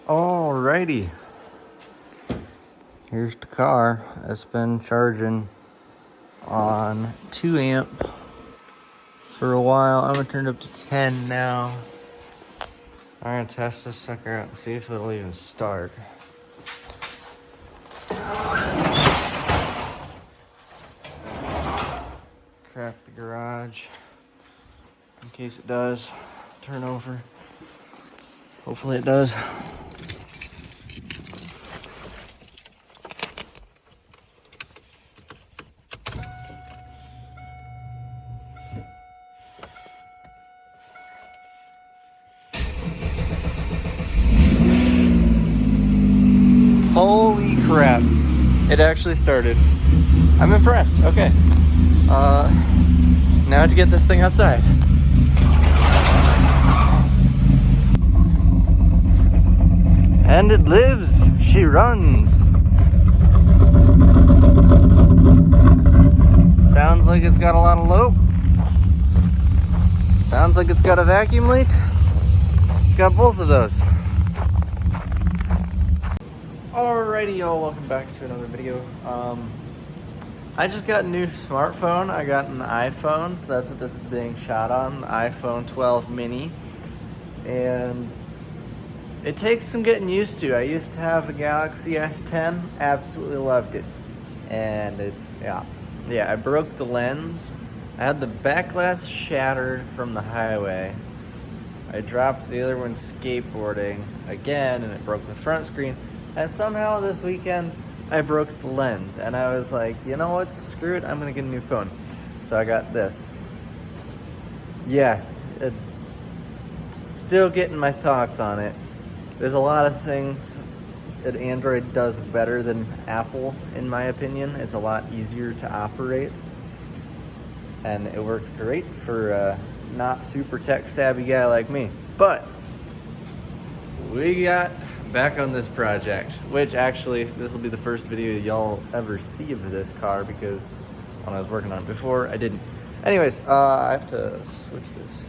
Alrighty, here's the car. It's been charging on 2 amp for a while. I'm gonna turn it up to 10 now. I'm gonna test this sucker out and see if it'll even start. Crack the garage in case it does turn over. Hopefully it does. Holy crap. It actually started. I'm impressed. Okay. Now to get this thing outside. And it lives. She runs. Sounds like it's got a lot of lope. Sounds like it's got a vacuum leak. It's got both of those. Alrighty, y'all, welcome back to another video. I just got a new smartphone. I got an iPhone, so that's what this is being shot on, the iPhone 12 mini. And it takes some getting used to. I used to have a Galaxy S10, absolutely loved it. And I broke the lens. I had the back glass shattered from the highway. I dropped the other one skateboarding again, and it broke the front screen. And somehow this weekend, I broke the lens. And I was like, you know what, screw it, I'm gonna get a new phone. So I got this. Yeah, still getting my thoughts on it. There's a lot of things that Android does better than Apple, in my opinion. It's a lot easier to operate. And it works great for a not super tech savvy guy like me. But we got back on this project, which actually this will be the first video y'all ever see of this car, because when I was working on it before, I didn't. Anyways, I have to switch this.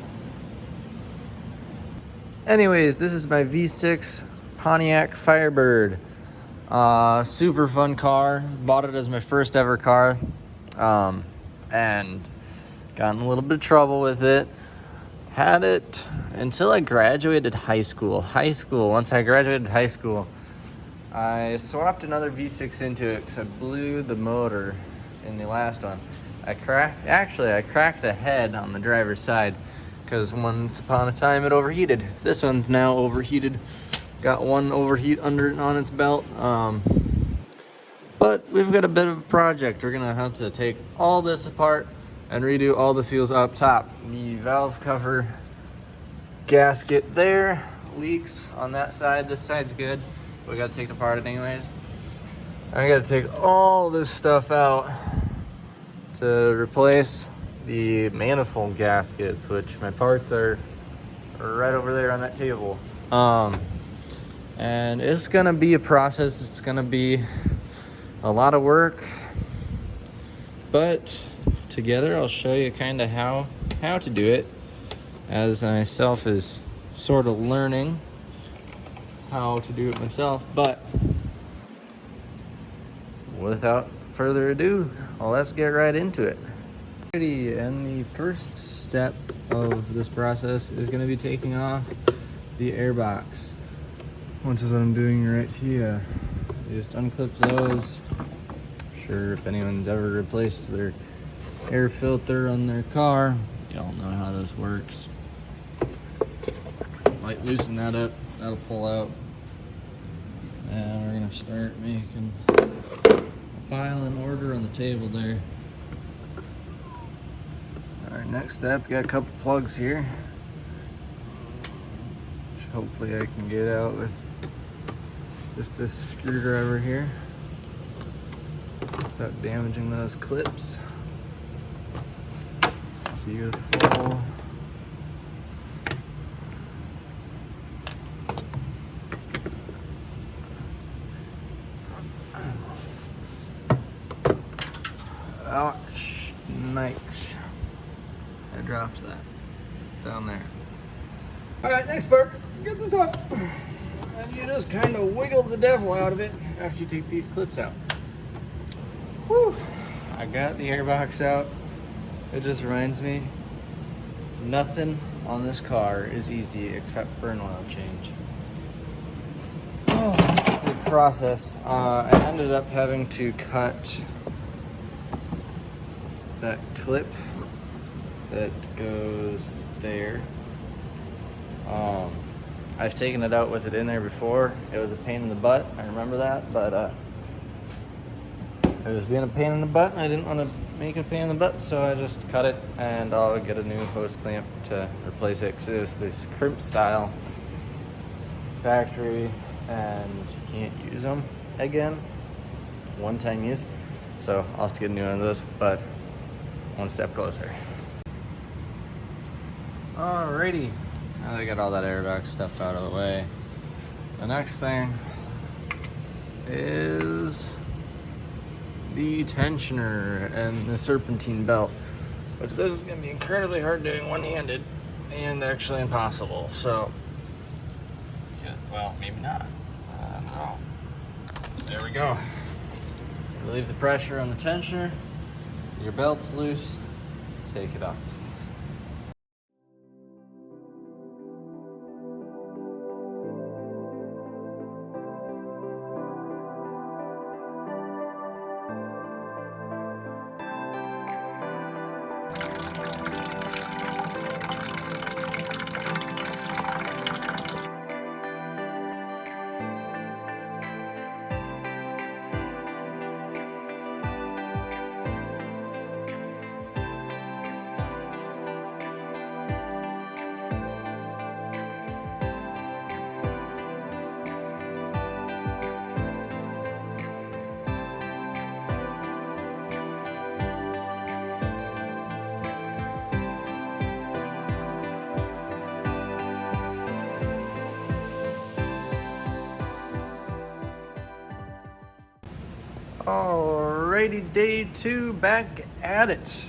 Anyways, this is my V6 Pontiac Firebird. Super fun car. Bought it as my first ever car, and got in a little bit of trouble with it. Had it until I graduated high school. Once I graduated high school, I swapped another V6 into it because I blew the motor in the last one. I cracked a head on the driver's side because once upon a time it overheated. This one's now overheated. Got one overheat on its belt. But we've got a bit of a project. We're gonna have to take all this apart and redo all the seals up top. The valve cover gasket there leaks on that side. This side's good. We gotta take it apart anyways. I gotta take all this stuff out to replace the manifold gaskets, which my parts are right over there on that table. And it's gonna be a process. It's gonna be a lot of work, but together I'll show you kind of how to do it, as I myself is sort of learning how to do it myself. But without further ado, let's get right into it. And the first step of this process is going to be taking off the airbox, which is what I'm doing right here. Just unclip those. I'm sure if anyone's ever replaced their air filter on their car, y'all know how this works. Like, loosen that up, that'll pull out. And we're gonna start making a pile in order on the table there. Alright, next step, got a couple plugs here, which hopefully I can get out with just this screwdriver here without damaging those clips. Beautiful. Ouch, nice. I dropped that down there. All right, next part, get this off. And you just kind of wiggle the devil out of it after you take these clips out. Whew. I got the airbox out. It just reminds me, nothing on this car is easy except for an oil change. Oh, the process. I ended up having to cut that clip that goes there. I've taken it out with it in there before. It was a pain in the butt, I remember that, but it was being a pain in the butt and I didn't want to make it a pain in the butt, so I just cut it and I'll get a new hose clamp to replace it because it was this crimp style factory and you can't use them again, one-time use, so I'll have to get a new one of those, but one step closer. Alrighty, now that I got all that airbag stuff out of the way, the next thing is the tensioner and the serpentine belt, which this is going to be incredibly hard doing one-handed and actually impossible. So, yeah, well, maybe not. I don't know. There we go. Relieve the pressure on the tensioner. Your belt's loose. Take it off. Alrighty, day 2, back at it.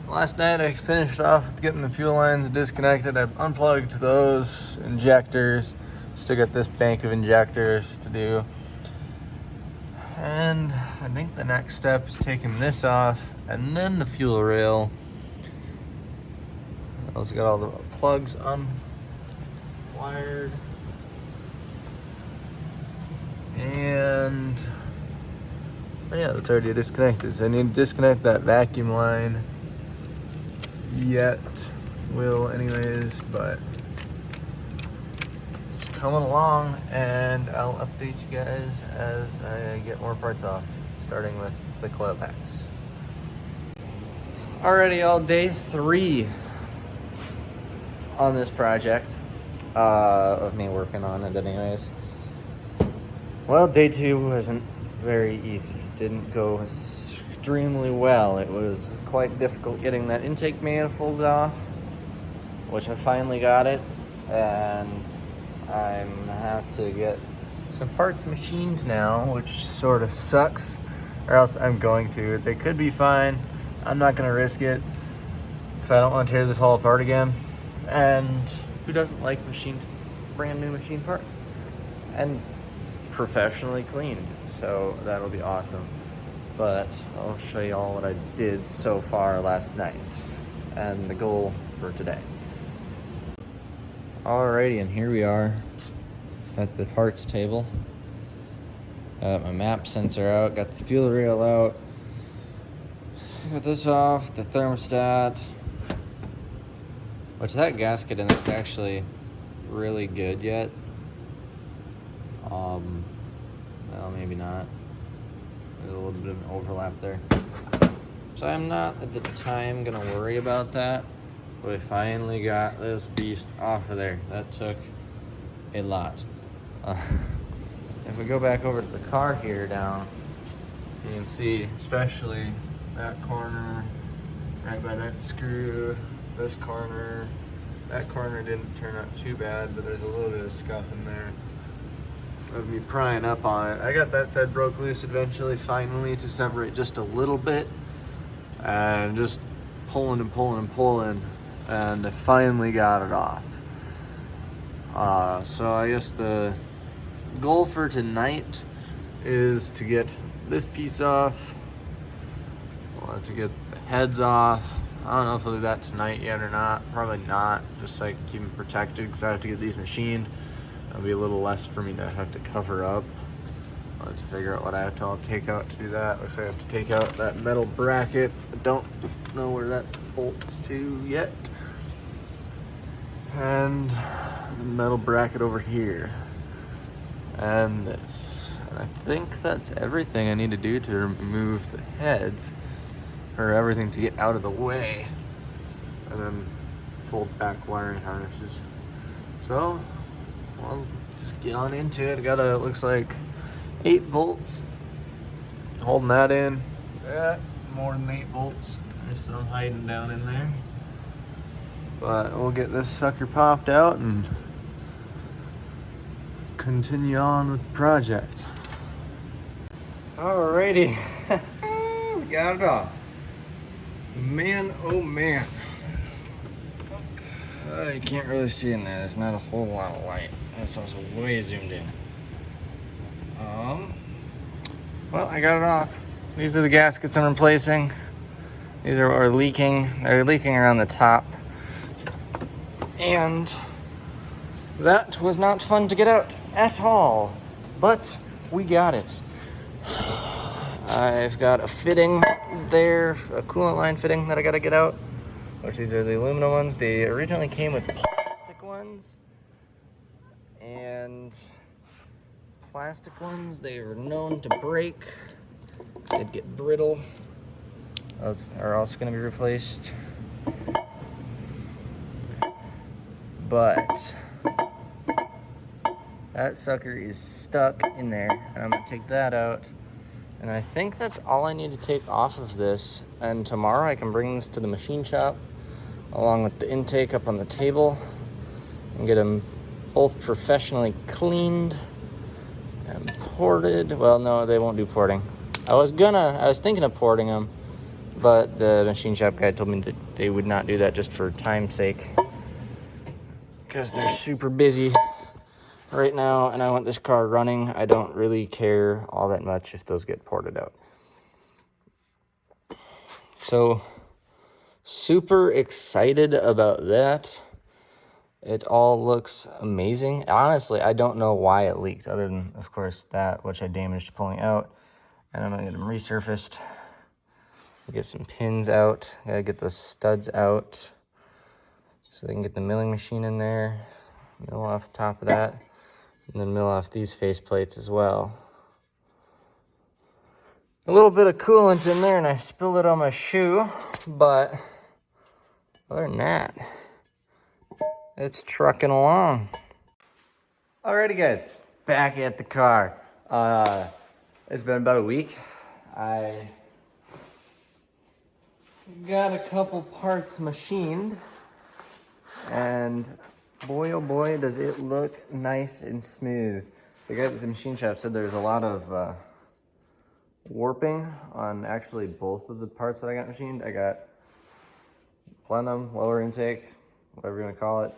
Last night I finished off with getting the fuel lines disconnected. I unplugged those injectors. Still got this bank of injectors to do. And I think the next step is taking this off and then the fuel rail. I also got all the plugs unwired. And yeah, that's already disconnected. So I need to disconnect that vacuum line yet. Will anyways, but it's coming along and I'll update you guys as I get more parts off, starting with the coil packs. Already all day 3 on this project of me working on it anyways. Well, day 2 wasn't very easy. Didn't go extremely well. It was quite difficult getting that intake manifold off, which I finally got it, and I'm gonna have to get some parts machined now, which sort of sucks, or else I'm going to. They could be fine. I'm not gonna risk it if I don't want to tear this all apart again. And who doesn't like brand new machine parts? And professionally cleaned, so that'll be awesome. But I'll show you all what I did so far last night and the goal for today. Alrighty, and here we are at the parts table. Got my map sensor out, got the fuel rail out, got this off, the thermostat, which that gasket in it's actually really good yet. Well, maybe not. There's a little bit of an overlap there. So I'm not at the time gonna worry about that. But we finally got this beast off of there. That took a lot. If we go back over to the car here down, you can see especially that corner, right by that screw, this corner. That corner didn't turn out too bad, but there's a little bit of scuff in there of me prying up on it. I got that side broke loose eventually, finally, to separate just a little bit, and just pulling and pulling and pulling, and I finally got it off. So I guess the goal for tonight is to get this piece off. We'll have to get the heads off. I don't know if I'll do that tonight yet or not. Probably not. Just like keep them protected because I have to get these machined. It'll be a little less for me to have to cover up. I'll have to figure out what I have to all take out to do that. Looks like I have to take out that metal bracket. I don't know where that bolts to yet. And the metal bracket over here. And this. And I think that's everything I need to do to remove the heads. Or everything to get out of the way, and then fold back wiring harnesses. So, well, just get on into it. I got it looks like 8 bolts holding that in. Yeah, more than 8 bolts. There's some hiding down in there. But we'll get this sucker popped out and continue on with the project. Alrighty, we got it off. Man, oh man. You can't really see in there. There's not a whole lot of light. It's also way zoomed in. Well, I got it off. These are the gaskets I'm replacing. These are leaking. They're leaking around the top. And that was not fun to get out at all. But we got it. I've got a fitting there, a coolant line fitting that I gotta get out, which these are the aluminum ones. They originally came with plastic ones, and plastic ones, they were known to break. They'd get brittle. Those are also gonna be replaced. But that sucker is stuck in there, and I'm gonna take that out. And I think that's all I need to take off of this. And tomorrow I can bring this to the machine shop along with the intake up on the table and get them both professionally cleaned and ported. Well, no, they won't do porting. I was thinking of porting them, but the machine shop guy told me that they would not do that just for time's sake because they're super busy right now, and I want this car running. I don't really care all that much if those get ported out. So, super excited about that. It all looks amazing. Honestly, I don't know why it leaked, other than, of course, that, which I damaged pulling out. And I'm gonna get them resurfaced. Get some pins out. Gotta get those studs out so they can get the milling machine in there. Mill off the top of that. And then mill off these face plates as well. A little bit of coolant in there and I spilled it on my shoe, but other than that, it's trucking along. Alrighty guys, back at the car. It's been about a week. I got a couple parts machined, and boy, oh boy, does it look nice and smooth. The guy at the machine shop said there's a lot of warping on actually both of the parts that I got machined. I got plenum, lower intake, whatever you want to call it,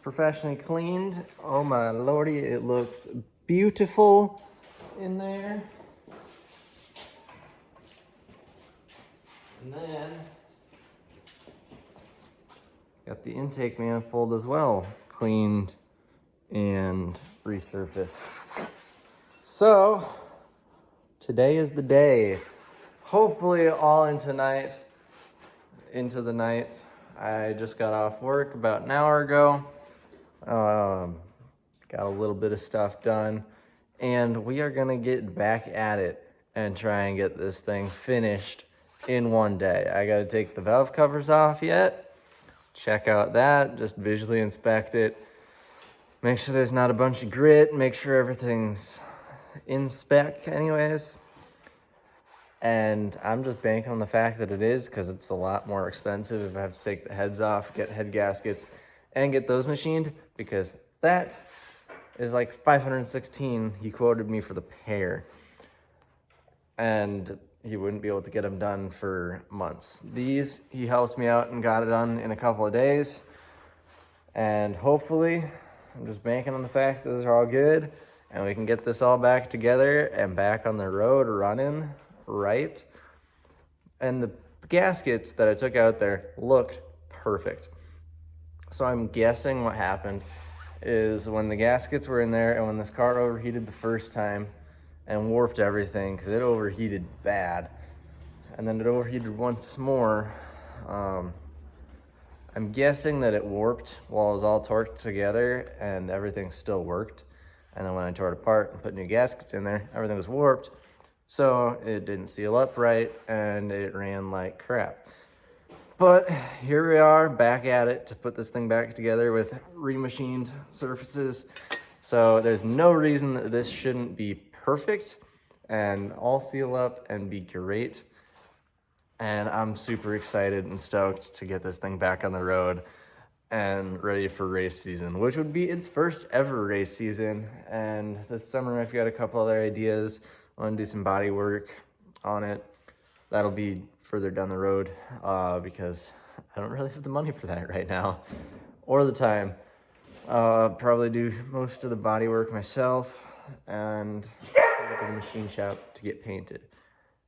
professionally cleaned. Oh my lordy, it looks beautiful in there. And then got the intake manifold as well, cleaned and resurfaced. So, today is the day. Hopefully all into the night. I just got off work about an hour ago. Got a little bit of stuff done. And we are gonna get back at it and try and get this thing finished in one day. I gotta take the valve covers off yet. Check out that, just visually inspect it. Make sure there's not a bunch of grit, make sure everything's in spec anyways. And I'm just banking on the fact that it is, because it's a lot more expensive if I have to take the heads off, get head gaskets, and get those machined, because that is like $516 he quoted me for the pair. And he wouldn't be able to get them done for months. These, he helps me out and got it done in a couple of days. And hopefully I'm just banking on the fact that these are all good and we can get this all back together and back on the road running right. And the gaskets that I took out there looked perfect. So I'm guessing what happened is when the gaskets were in there and when this car overheated the first time and warped everything, because it overheated bad, and then it overheated once more, I'm guessing that it warped while it was all torqued together and everything still worked. And then when I tore it apart and put new gaskets in there, everything was warped. So it didn't seal up right and it ran like crap. But here we are back at it to put this thing back together with remachined surfaces. So there's no reason that this shouldn't be perfect and all seal up and be great. And I'm super excited and stoked to get this thing back on the road and ready for race season, which would be its first ever race season. And this summer I've got a couple other ideas. I want to do some body work on it. That'll be further down the road because I don't really have the money for that right now or the time. Probably do most of the body work myself and go to the machine shop to get painted.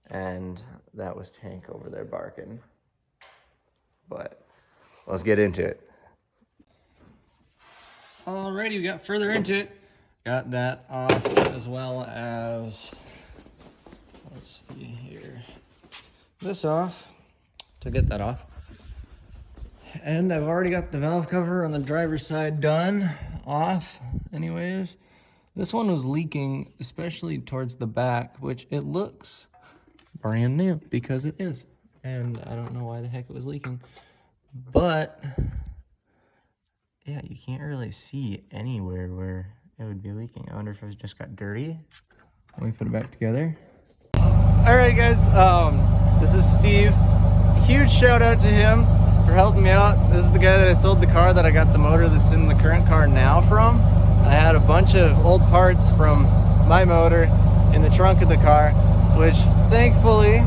And that was Tank over there barking. But let's get into it. Alrighty, we got further into it. Got that off as well as, let's see here, this off to get that off. And I've already got the valve cover on the driver's side done, off anyways. This one was leaking, especially towards the back, which it looks brand new because it is. And I don't know why the heck it was leaking. But yeah, you can't really see anywhere where it would be leaking. I wonder if it just got dirty. Let me put it back together. Alright guys, this is Steve. Huge shout out to him for helping me out. This is the guy that I sold the car that I got the motor that's in the current car now from. I had a bunch of old parts from my motor in the trunk of the car, which thankfully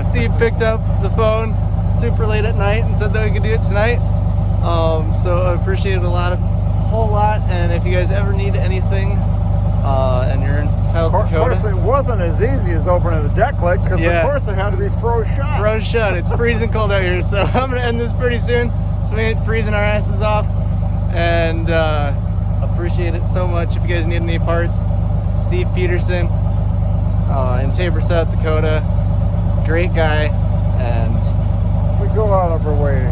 Steve picked up the phone super late at night and said that we could do it tonight. So I appreciate it a whole lot. And if you guys ever need anything and you're in South Dakota. Of course, it wasn't as easy as opening the deck lid because of course it had to be froze shut. Froze shut. It's freezing cold out here, so I'm gonna end this pretty soon. So we ain't freezing our asses off, and appreciate it so much. If you guys need any parts, Steve Peterson in Tabor, South Dakota, great guy, and we go out of our way to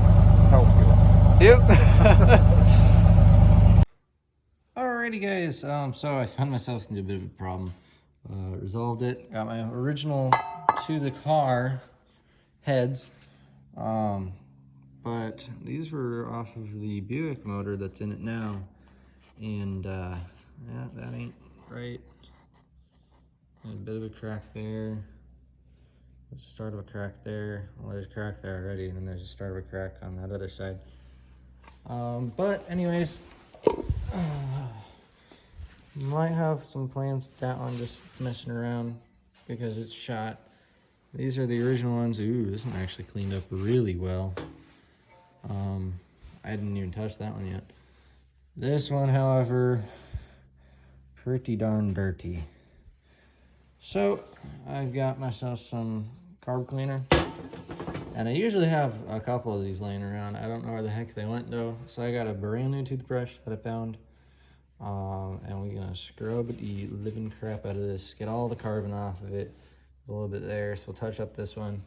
help you. Yep. Alrighty guys, so I found myself into a bit of a problem. Resolved it. Got my original to the car heads, but these were off of the Buick motor that's in it now, and yeah, that ain't right. A bit of a crack there. There's a start of a crack there. Well, there's a crack there already, and then there's a start of a crack on that other side. But anyways, might have some plans with that one, just messing around because it's shot. These are the original ones. Ooh, this one actually cleaned up really well. I didn't even touch that one yet. This one, however, pretty darn dirty. So I've got myself some carb cleaner, and I usually have a couple of these laying around. I don't know where the heck they went though. So I got a brand new toothbrush that I found, and we're gonna scrub the living crap out of this, get all the carbon off of it, a little bit there. So we'll touch up this one,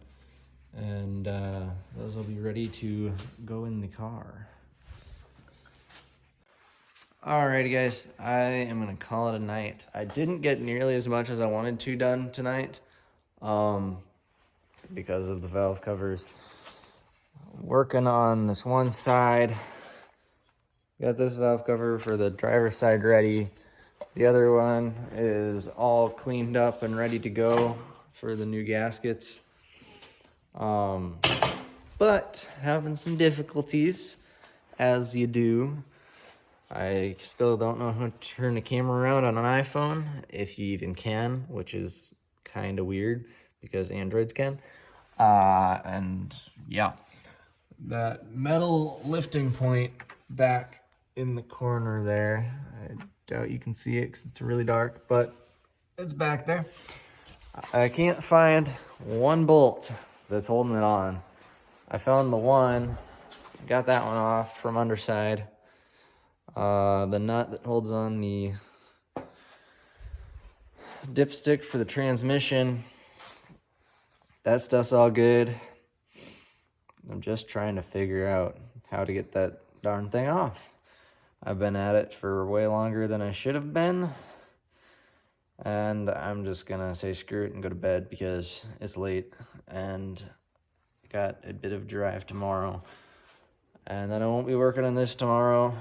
and those will be ready to go in the car. Alrighty guys, I am gonna call it a night. I didn't get nearly as much as I wanted to done tonight because of the valve covers. Working on this one side. Got this valve cover for the driver's side ready. The other one is all cleaned up and ready to go for the new gaskets. But having some difficulties, as you do. I still don't know how to turn the camera around on an iPhone, if you even can, which is kind of weird because Androids can. And yeah, that metal lifting point back in the corner there. I doubt you can see it because it's really dark, but it's back there. I can't find one bolt that's holding it on. I found the one, got that one off from underside. The nut that holds on the dipstick for the transmission, that stuff's all good. I'm just trying to figure out how to get that darn thing off. I've been at it for way longer than I should have been. And I'm just gonna say screw it and go to bed because it's late and got a bit of drive tomorrow. And then I won't be working on this tomorrow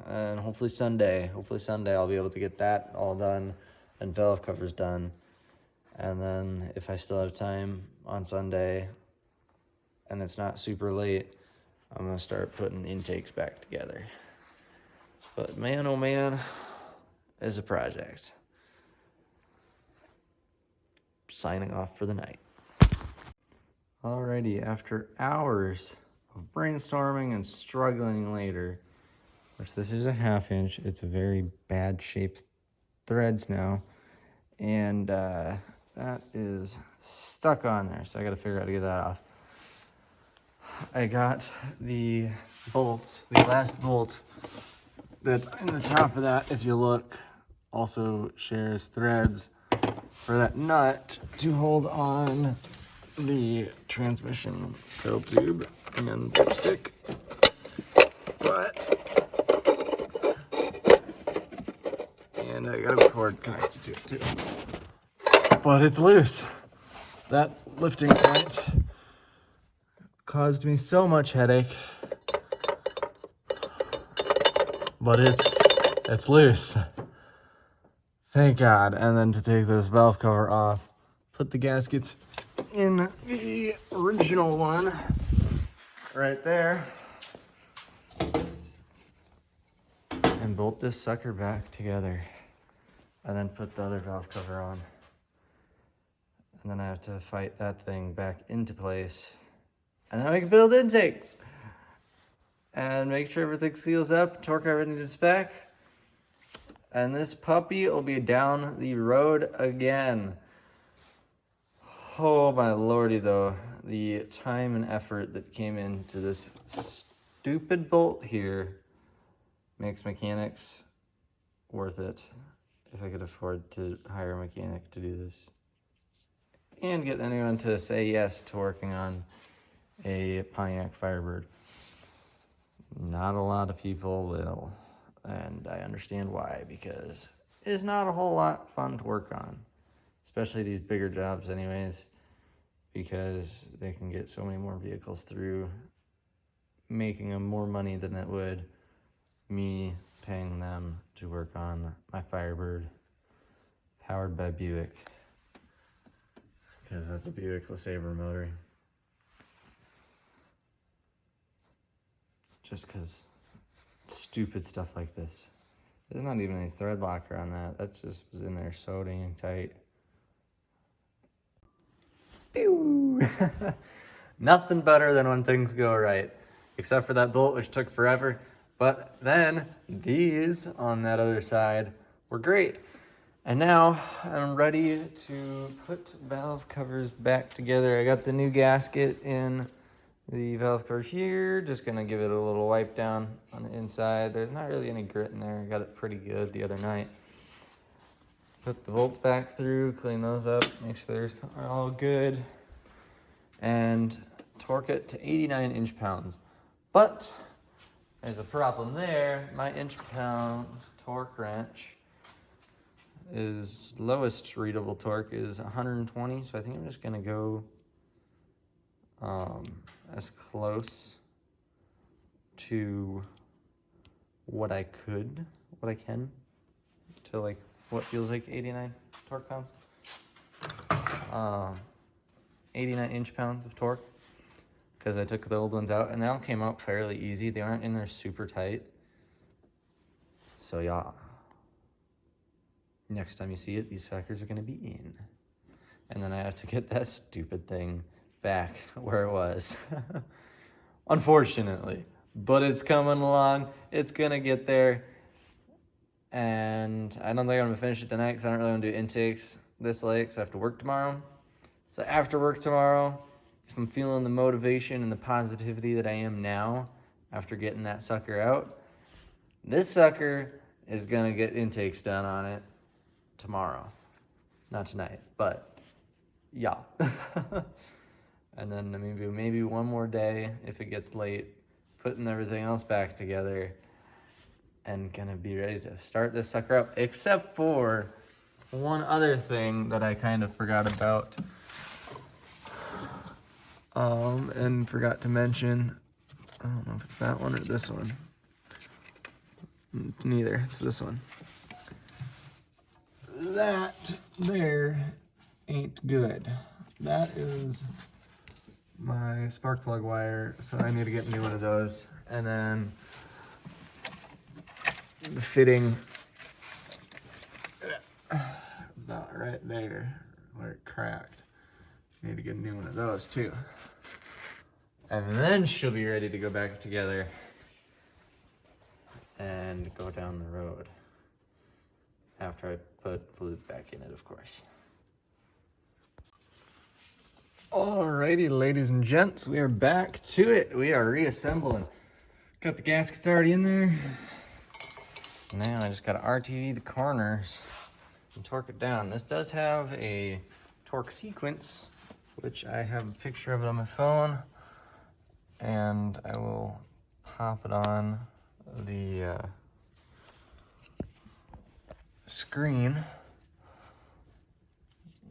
and hopefully Sunday. Hopefully Sunday I'll be able to get that all done and valve covers done. And then if I still have time on Sunday and it's not super late, I'm gonna start putting intakes back together. But man, oh man, is a project. Signing off for the night. Alrighty, after hours of brainstorming and struggling later, which this is a 1/2 inch, it's a very bad shaped threads now, and that is stuck on there, so I gotta figure out how to get that off. I got the bolts, the last bolt that's in the top of that, if you look, also shares threads for that nut to hold on the transmission fill tube and dipstick. And I got a cord connected to it too. But it's loose. That lifting point caused me so much headache. But it's loose. Thank God. And then to take this valve cover off, put the gaskets in the original one right there, and bolt this sucker back together, and then put the other valve cover on. And then I have to fight that thing back into place, and then I can build intakes and make sure everything seals up, torque everything to spec. And this puppy will be down the road again. Oh my lordy though, the time and effort that came into this stupid bolt here makes mechanics worth it. If I could afford to hire a mechanic to do this. And get anyone to say yes to working on a Pontiac Firebird. Not a lot of people will. And I understand why, because it's not a whole lot fun to work on, especially these bigger jobs anyways, because they can get so many more vehicles through, making them more money than it would me paying them to work on my Firebird powered by Buick, because that's a Buick LeSabre motor. Just because stupid stuff like this. There's not even any thread locker on that. That just was in there so dang tight. Pew! Nothing better than when things go right. Except for that bolt, which took forever. But then these on that other side were great. And now I'm ready to put valve covers back together. I got the new gasket in the valve cover here, just gonna give it a little wipe down on the inside. There's not really any grit in there. I got it pretty good the other night. Put the bolts back through, clean those up, make sure they're all good, and torque it to 89 inch-pounds. But there's a problem there. My inch-pound torque wrench is lowest readable torque is 120, so I think I'm just gonna go as close to what I can, to like what feels like 89 torque pounds. 89 inch-pounds of torque, because I took the old ones out and they all came out fairly easy. They aren't in there super tight. So yeah, next time you see it, these suckers are gonna be in. And then I have to get that stupid thing back where it was. Unfortunately. but it's coming along. It's gonna get there. And I don't think I'm gonna finish it tonight because I don't really want to do intakes this late because I have to work tomorrow. So after work tomorrow, if I'm feeling the motivation and the positivity that I am now after getting that sucker out, this sucker is gonna get intakes done on it tomorrow. Not tonight, but yeah. And then maybe one more day if it gets late, putting everything else back together and gonna be ready to start this sucker up, except for one other thing that I kind of forgot about and forgot to mention. I don't know if it's that one or this one. Neither, it's this one. That there ain't good. That is my spark plug wire, so I need to get a new one of those. And then the fitting about right there where it cracked. Need to get a new one of those too. And then she'll be ready to go back together and go down the road. After I put fluids back in it, of course. Alrighty, ladies and gents, we are back to it. We are reassembling. Got the gaskets already in there. Now I just gotta RTV the corners and torque it down. This does have a torque sequence, which I have a picture of it on my phone, and I will pop it on the screen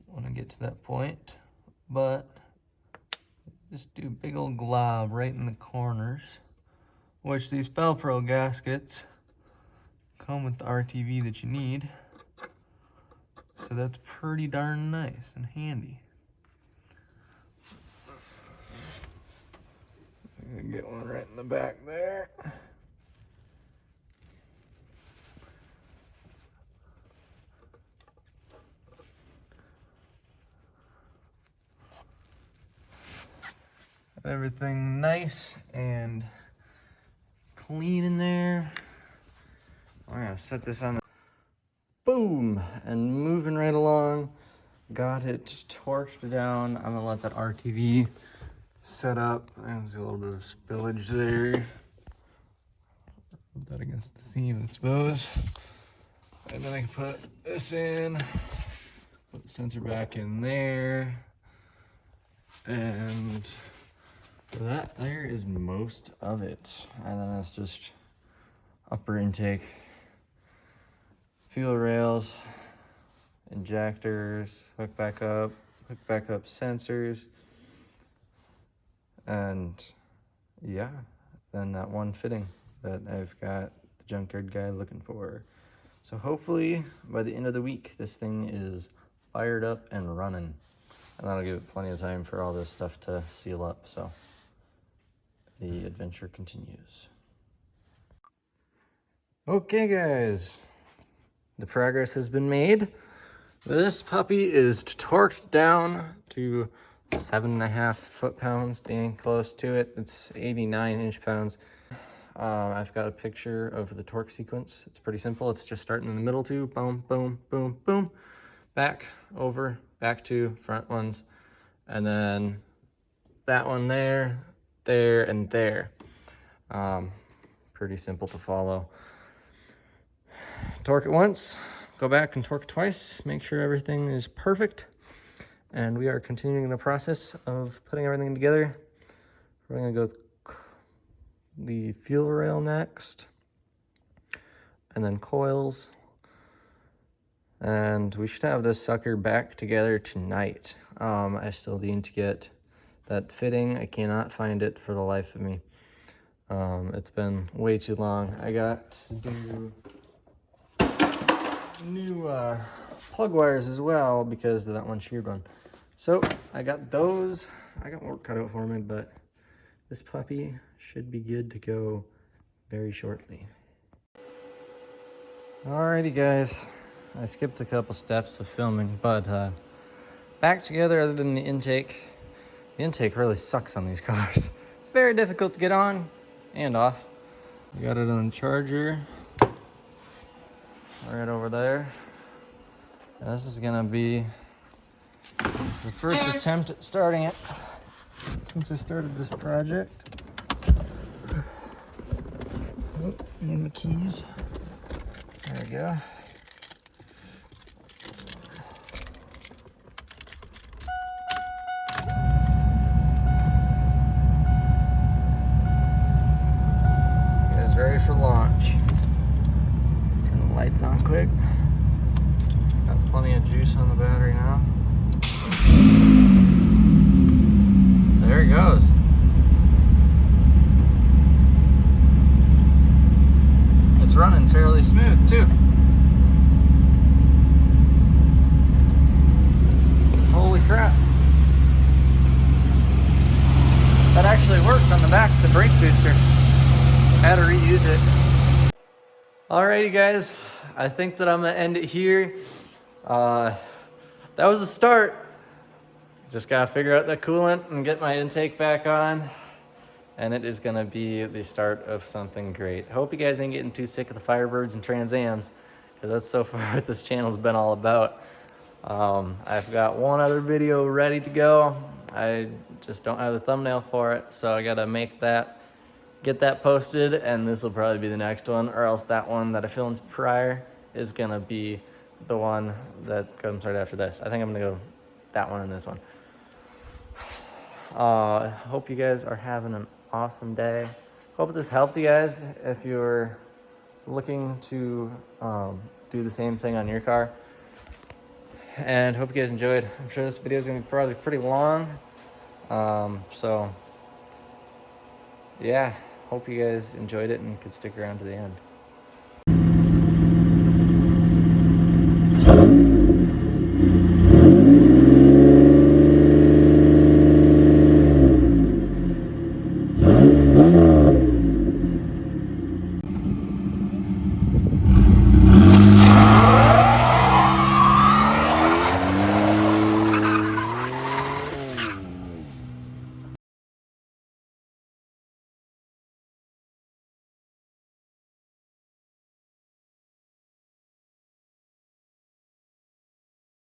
when I get to that point. But just do a big old glob right in the corners, which these Felpro gaskets come with the RTV that you need. So that's pretty darn nice and handy. I'm gonna get one right in the back there. Everything nice and clean in there. I'm gonna set this on. Boom! And moving right along. Got it torqued down. I'm gonna let that RTV set up. There's a little bit of spillage there. Put that against the seam, I suppose. And then I can put this in. Put the sensor back in there. And that there is most of it. And then it's just upper intake, fuel rails, injectors, hook back up sensors, and yeah, then that one fitting that I've got the junkyard guy looking for. So hopefully by the end of the week, this thing is fired up and running, and that'll give it plenty of time for all this stuff to seal up. So the adventure continues. Okay guys, the progress has been made. This puppy is torqued down to 7.5 foot-pounds, dang close to it. It's 89 inch-pounds. I've got a picture of the torque sequence. It's pretty simple. It's just starting in the middle two, boom, boom, boom, boom, back, over, back two, front ones, and then that one there, there, and there. Pretty simple to follow. Torque it once, go back and torque twice, make sure everything is perfect. And we are continuing the process of putting everything together. We're gonna go with the fuel rail next, and then coils. And we should have this sucker back together tonight. I still need to get that fitting. I cannot find it for the life of me. It's been way too long. I got to do new plug wires as well because of that one sheared one. So I got those. I got work cut out for me, but this puppy should be good to go very shortly. Alrighty guys, I skipped a couple steps of filming, but back together other than the intake. The intake really sucks on these cars. It's very difficult to get on. and off. We got it on the charger right over there. And this is gonna be the first attempt at starting it since I started this project. Oh, need my keys. There we go. Ready for launch. Turn the lights on quick. Got plenty of juice on the battery now. There it goes. It's running fairly smooth too. Holy crap. That actually worked on the back of the brake booster. Had to reuse it. Alrighty guys, I think that I'm gonna end it here. That was a start. Just gotta figure out the coolant and get my intake back on. And it is gonna be the start of something great. Hope you guys ain't getting too sick of the Firebirds and Trans Ams, because that's so far what this channel's been all about. I've got one other video ready to go. I just don't have the thumbnail for it, so I gotta make that, get that posted, and this will probably be the next one, or else that one that I filmed prior is gonna be the one that comes right after this. I think I'm gonna go that one and this one. Hope you guys are having an awesome day. Hope this helped you guys if you're looking to do the same thing on your car. And hope you guys enjoyed. I'm sure this video is gonna be probably pretty long. So yeah, hope you guys enjoyed it and could stick around to the end.